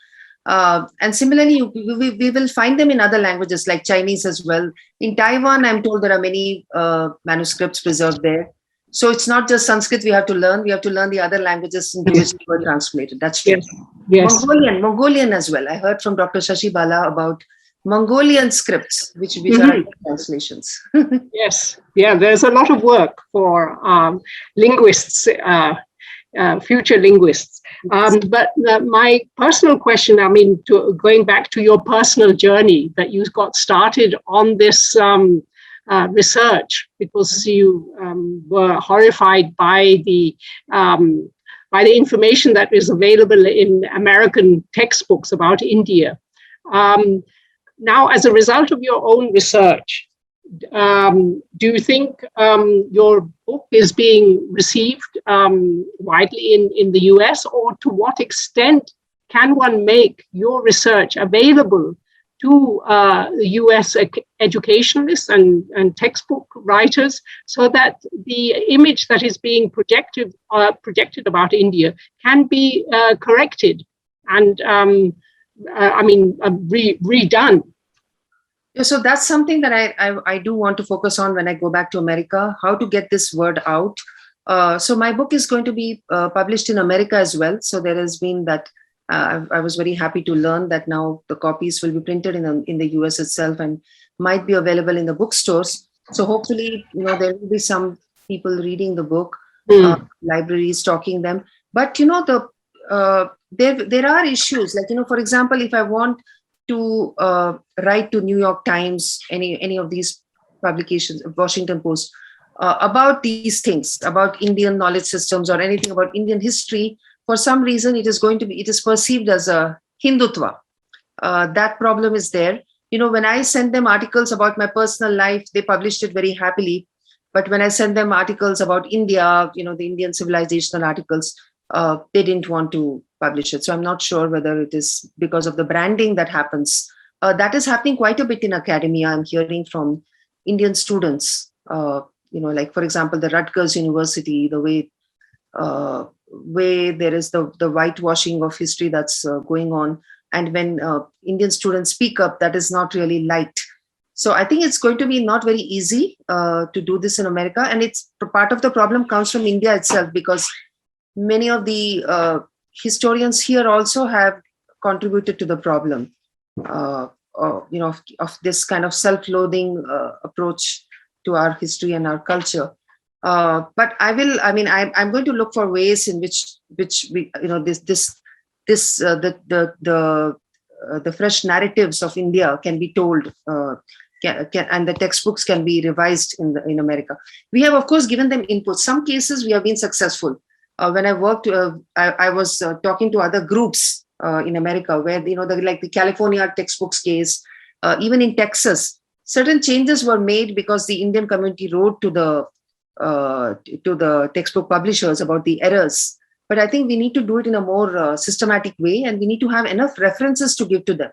And similarly, we will find them in other languages like Chinese as well. In Taiwan, I'm told there are many manuscripts preserved there. So it's not just Sanskrit we have to learn the other languages into which they were translated. That's true. Yes. Mongolian as well. I heard from Dr. Shashi Bala about Mongolian scripts, which are translations. Yes. Yeah, there's a lot of work for linguists, future linguists. But my personal question, I mean, going back to your personal journey that you got started on this research because you were horrified by the information that is available in American textbooks about India. Now, as a result of your own research, do you think your book is being received widely in the US, or to what extent can one make your research available to the US educationalists and textbook writers, so that the image that is being projected about India can be corrected and redone? So that's something that I do want to focus on when I go back to America, how to get this word out. So my book is going to be published in America as well. So there has been that. I was very happy to learn that now the copies will be printed in the US itself and might be available in the bookstores. So hopefully, there will be some people reading the book, libraries talking them. But there are issues like for example, if I want to write to New York Times, any of these publications, Washington Post, about these things, about Indian knowledge systems or anything about Indian history. For some reason, it is perceived as a Hindutva. That problem is there. When I send them articles about my personal life, they published it very happily. But when I send them articles about India, the Indian civilizational articles, they didn't want to publish it. So I'm not sure whether it is because of the branding that happens. That is happening quite a bit in academia. I'm hearing from Indian students like for example, the Rutgers University, the way there is the whitewashing of history that's going on. And when Indian students speak up, that is not really liked. So I think it's going to be not very easy to do this in America. And it's part of the problem comes from India itself, because many of the historians here also have contributed to the problem, of this kind of self-loathing approach to our history and our culture. But I'm going to look for ways in which we, the fresh narratives of India can be told, and the textbooks can be revised in America. We have, of course, given them input. Some cases we have been successful. When I worked, I was talking to other groups in America, where like the California textbooks case, even in Texas, certain changes were made because the Indian community wrote to the textbook publishers about the errors. But I think we need to do it in a more systematic way, and we need to have enough references to give to them.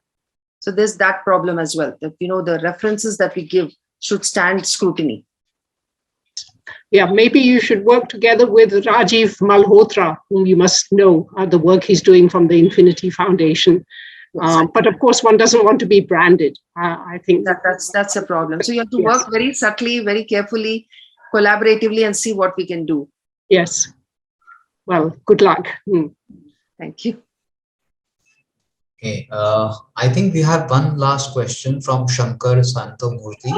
So there's that problem as well, that the references that we give should stand scrutiny. Yeah, maybe you should work together with Rajiv Malhotra, whom you must know, the work he's doing from the Infinity Foundation. But of course, one doesn't want to be branded. I think that's a problem. So you have to work very subtly, very carefully, collaboratively, and see what we can do. Yes. Well, good luck. Thank you. Okay, I think we have one last question from Shankar Santamurthy.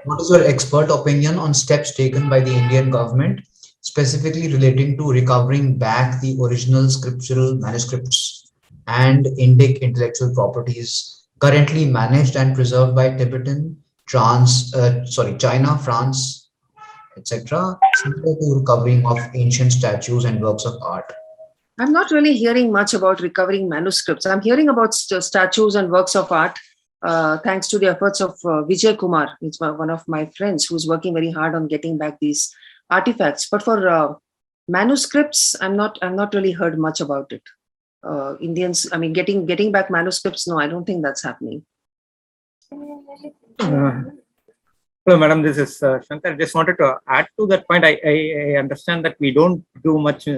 What is your expert opinion on steps taken by the Indian government, specifically relating to recovering back the original scriptural manuscripts and Indic intellectual properties currently managed and preserved by Tibetan, China, France, etc., similar to recovering of ancient statues and works of art? I'm not really hearing much about recovering manuscripts. I'm hearing about statues and works of art, thanks to the efforts of Vijay Kumar. It's one of my friends who's working very hard on getting back these artifacts. But for manuscripts, I'm not really heard much about it. Indians, getting back manuscripts, no, I don't think that's happening. Hello, madam. This is Shankar. I just wanted to add to that point. I understand that we don't do much.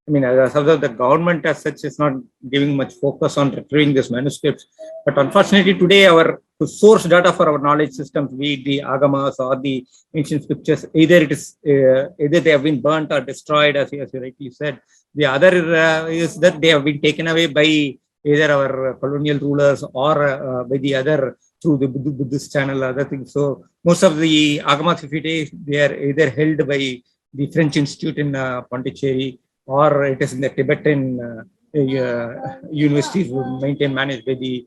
As of the government as such is not giving much focus on retrieving these manuscripts. But unfortunately, today our source data for our knowledge systems, be it the agamas or the ancient scriptures, either they have been burnt or destroyed, as you rightly said. The other is that they have been taken away by either our colonial rulers or by the other through the Buddhist channel, other things. So most of the agamas, if you take, they are either held by the French Institute in Pondicherry, or it is in the Tibetan universities managed by the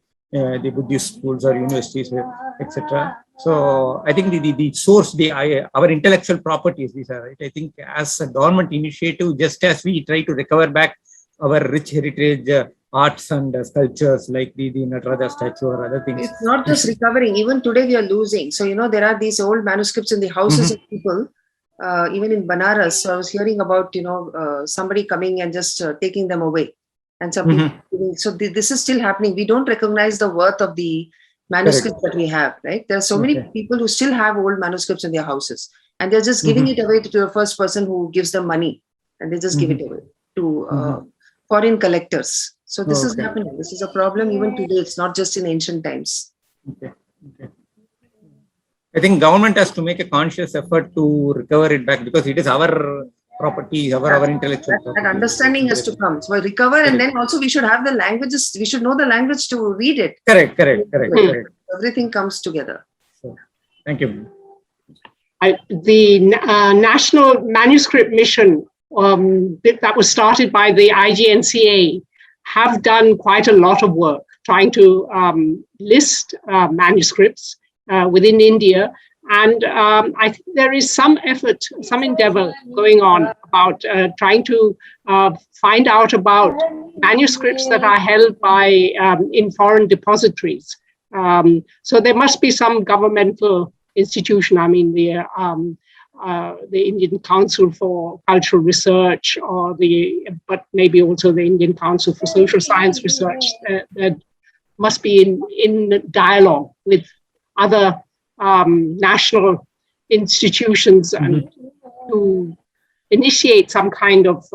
Buddhist schools or universities, etc. So I think the source, our intellectual properties, these are right. I think as a government initiative, just as we try to recover back our rich heritage arts and sculptures like the Nataraja statue or other things. It's not just recovering. Even today we are losing. So there are these old manuscripts in the houses of people. Even in Banaras, so I was hearing about somebody coming and just taking them away, and some people. So this is still happening. We don't recognize the worth of the manuscripts that we have. Right? There are so many people who still have old manuscripts in their houses, and they're just giving it away to the first person who gives them money, and they just give it away to foreign collectors. So this is happening. This is a problem even today. It's not just in ancient times. Okay. I think government has to make a conscious effort to recover it back, because it is our property, our intellectual property. That understanding has to come. So recover, and then also we should have the languages. We should know the language to read it. Correct. Everything comes together. Thank you. The National Manuscript Mission that was started by the IGNCA have done quite a lot of work trying to list manuscripts within India. And I think there is some effort, some endeavor going on about trying to find out about manuscripts that are held by in foreign depositories. So there must be some governmental institution, the Indian Council for Cultural Research, but maybe also the Indian Council for Social Science Research, that must be in dialogue with other national institutions and to initiate some kind of,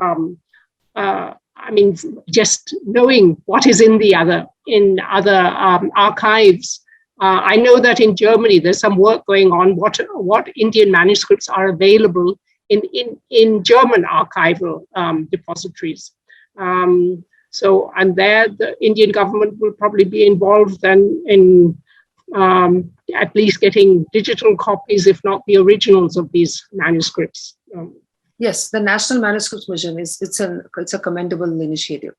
just knowing what is in other archives. I know that in Germany, there's some work going on what Indian manuscripts are available in German archival depositories. And there the Indian government will probably be involved then in at least getting digital copies, if not the originals of these manuscripts. Yes, the National Manuscripts Mission it's a commendable initiative.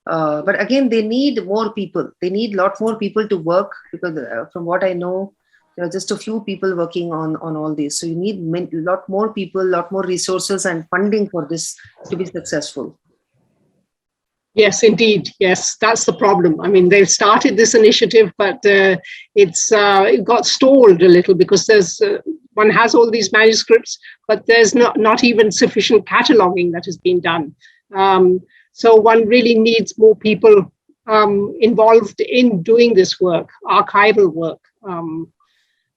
But again, they need more people. They need a lot more people to work, because from what I know, there are just a few people working on all this. So you need a lot more people, a lot more resources and funding for this to be successful. Yes, indeed. Yes, that's the problem. I mean, they've started this initiative, but it got stalled a little because there's one has all these manuscripts, but there's not even sufficient cataloging that has been done. So one really needs more people involved in doing this work, archival work.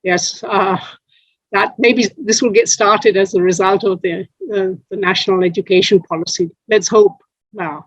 That maybe this will get started as a result of the national education policy. Let's hope now.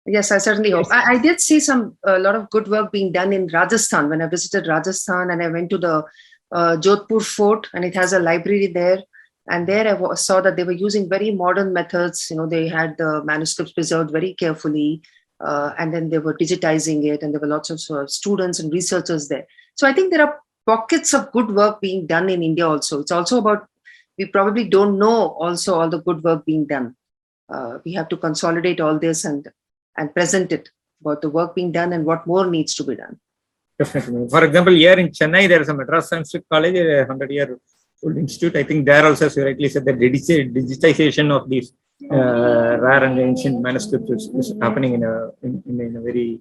Yes, I certainly hope. I did see a lot of good work being done in Rajasthan when I visited Rajasthan, and I went to the Jodhpur fort, and it has a library there. And there I saw that they were using very modern methods. You know, they had the manuscripts preserved very carefully, and then they were digitizing it, and there were lots of students and researchers there. So I think there are pockets of good work being done in India also. It's also about, we probably don't know also all the good work being done. We have to consolidate all this and present it about the work being done and what more needs to be done. Definitely. For example, here in Chennai, there is a Madrasas college, a 100-year-old institute. I think there also, as you rightly said, the digitization of these rare and ancient manuscripts is happening in a very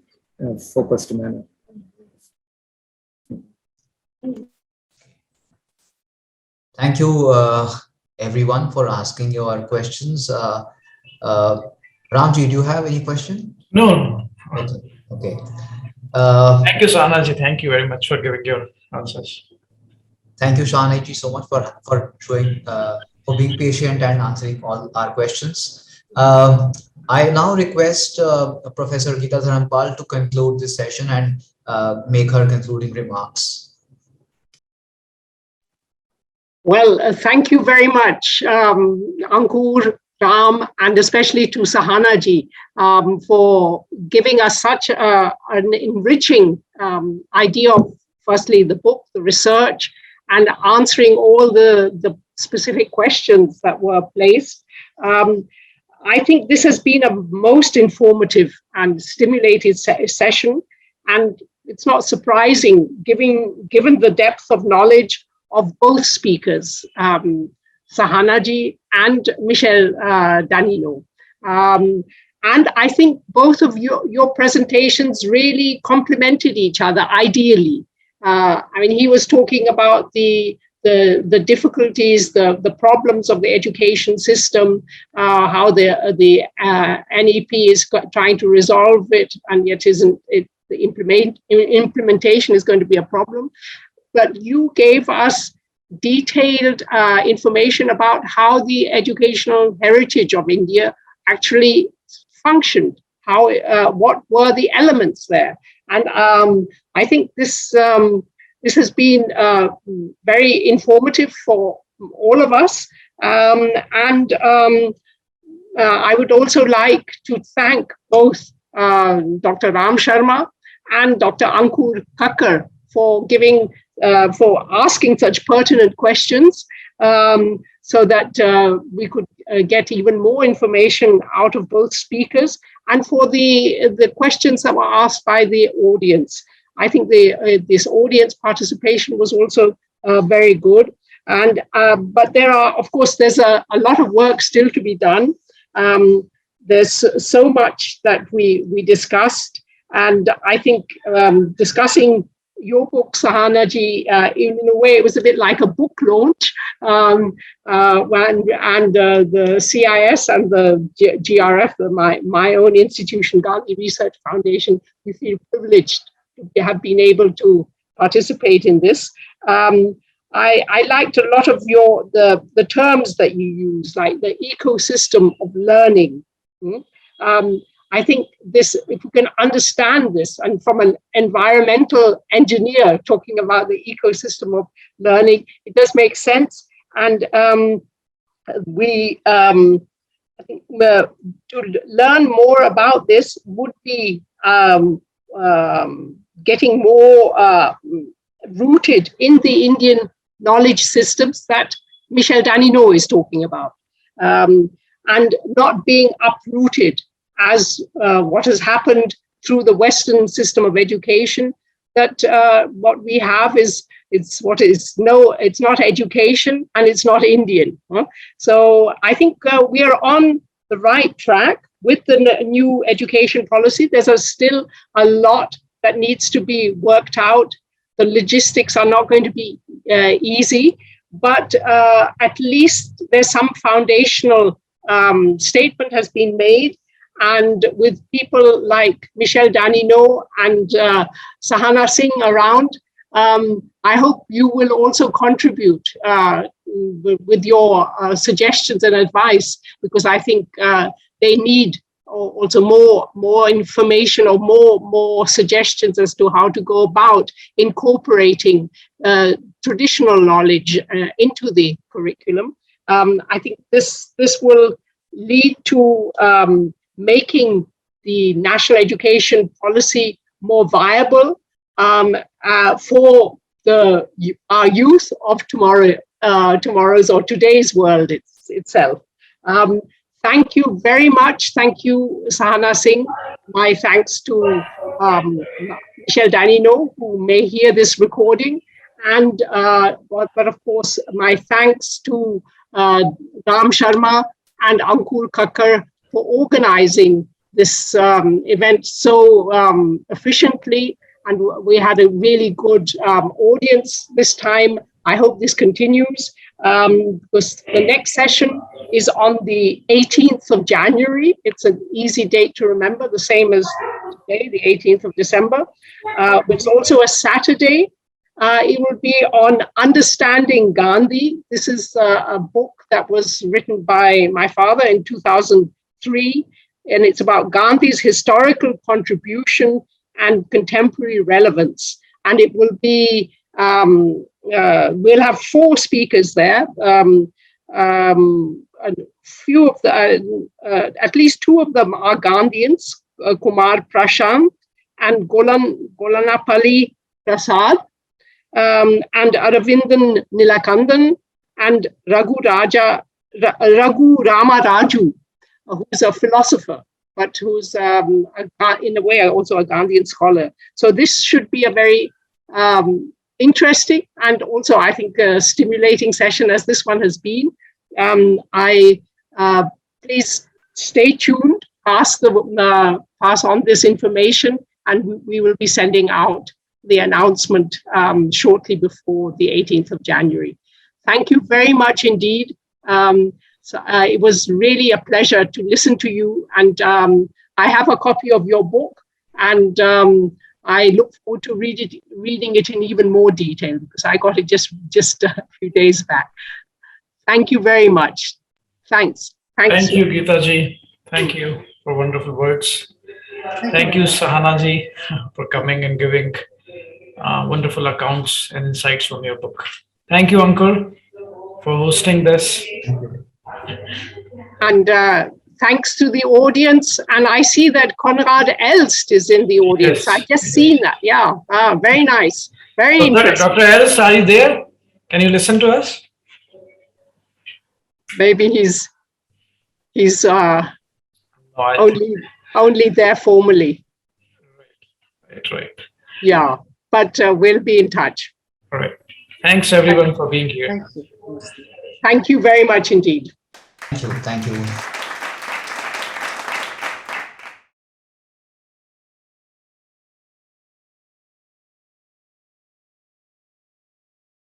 focused manner. Thank you, everyone, for asking your questions. Ramji, do you have any question? No. Okay. Thank you, Sahana Ji. Thank you very much for giving your answers. Thank you, Sahana Ji, so much for being patient and answering all our questions. I now request Professor Gita Dharmapala to conclude this session and make her concluding remarks. Well, thank you very much, Ankur, Ram, and especially to Sahana Ji for giving us such an enriching idea of, firstly, the book, the research, and answering all the specific questions that were placed. I think this has been a most informative and stimulated session, and it's not surprising given the depth of knowledge of both speakers, Sahana Ji and Michel Danilo. And I think both of your presentations really complemented each other ideally. I mean, he was talking about the difficulties, the problems of the education system, how the NEP is trying to resolve it, and yet the implementation is going to be a problem. But you gave us detailed information about how the educational heritage of India actually functioned, what were the elements there. And I think this has been very informative for all of us. And I would also like to thank both Dr. Ram Sharma and Dr. Ankur Kakkar for asking such pertinent questions, so that we could get even more information out of both speakers, and for the questions that were asked by the audience. I think this audience participation was also very good. And but there's a lot of work still to be done. There's so much that we discussed, and I think discussing your book, Sahana Ji, in a way, it was a bit like a book launch, and the CIS and the GRF, my own institution, Gandhi Research Foundation, we feel privileged to have been able to participate in this. I liked a lot of the terms that you use, like the ecosystem of learning. I think this, if you can understand this, and from an environmental engineer talking about the ecosystem of learning, it does make sense. And I think to learn more about this would be getting more rooted in the Indian knowledge systems that Michel Danino is talking about, and not being uprooted as what has happened through the Western system of education. That what we have is it's not education and it's not Indian. So I think we are on the right track with the new education policy. There's still a lot that needs to be worked out. The logistics are not going to be easy, but at least there's some foundational statement has been made. And with people like Michel Danino and Sahana Singh around, I hope you will also contribute with your suggestions and advice, because I think they need also more information or more suggestions as to how to go about incorporating traditional knowledge into the curriculum. I think this will lead to making the national education policy more viable for our youth of tomorrow's or today's world itself. Thank you very much. Thank you, Sahana Singh. My thanks to Michel Danino, who may hear this recording. And but of course, my thanks to Ram Sharma and Ankur Kakkar for organizing this event so efficiently. And we had a really good audience this time. I hope this continues, because the next session is on the 18th of January. It's an easy date to remember, the same as today, the 18th of December. It's also a Saturday. It will be on Understanding Gandhi. This is a book that was written by my father in 2003, and it's about Gandhi's historical contribution and contemporary relevance. And it will be, we'll have 4 speakers there. A few of the, at least 2 of them are Gandhians, Kumar Prashant and Golanapalli Prasad, and Aravindan Nilakandan and Raghu Rama Raju, who's a philosopher, but who's in a way also a Gandhian scholar. So this should be a very interesting and also, I think, a stimulating session, as this one has been. Please stay tuned, pass on this information, and we will be sending out the announcement shortly before the 18th of January. Thank you very much indeed. It was really a pleasure to listen to you, and I have a copy of your book, and I look forward to reading it in even more detail, because I got it just a few days back. Thank you very much. Thanks. Thank you, Gita ji. Thank you for wonderful words. Thank you, Sahana ji, for coming and giving wonderful accounts and insights from your book. Thank you, Ankur, for hosting this. And thanks to the audience. And I see that Konrad Elst is in the audience. Yes, I just seen that. Yeah, very nice. Very interesting. Dr. Elst, are you there? Can you listen to us? Maybe he's only there formally. Right. Yeah, but we'll be in touch. All right. Thanks everyone for being here. Thank you very much indeed. Thank you.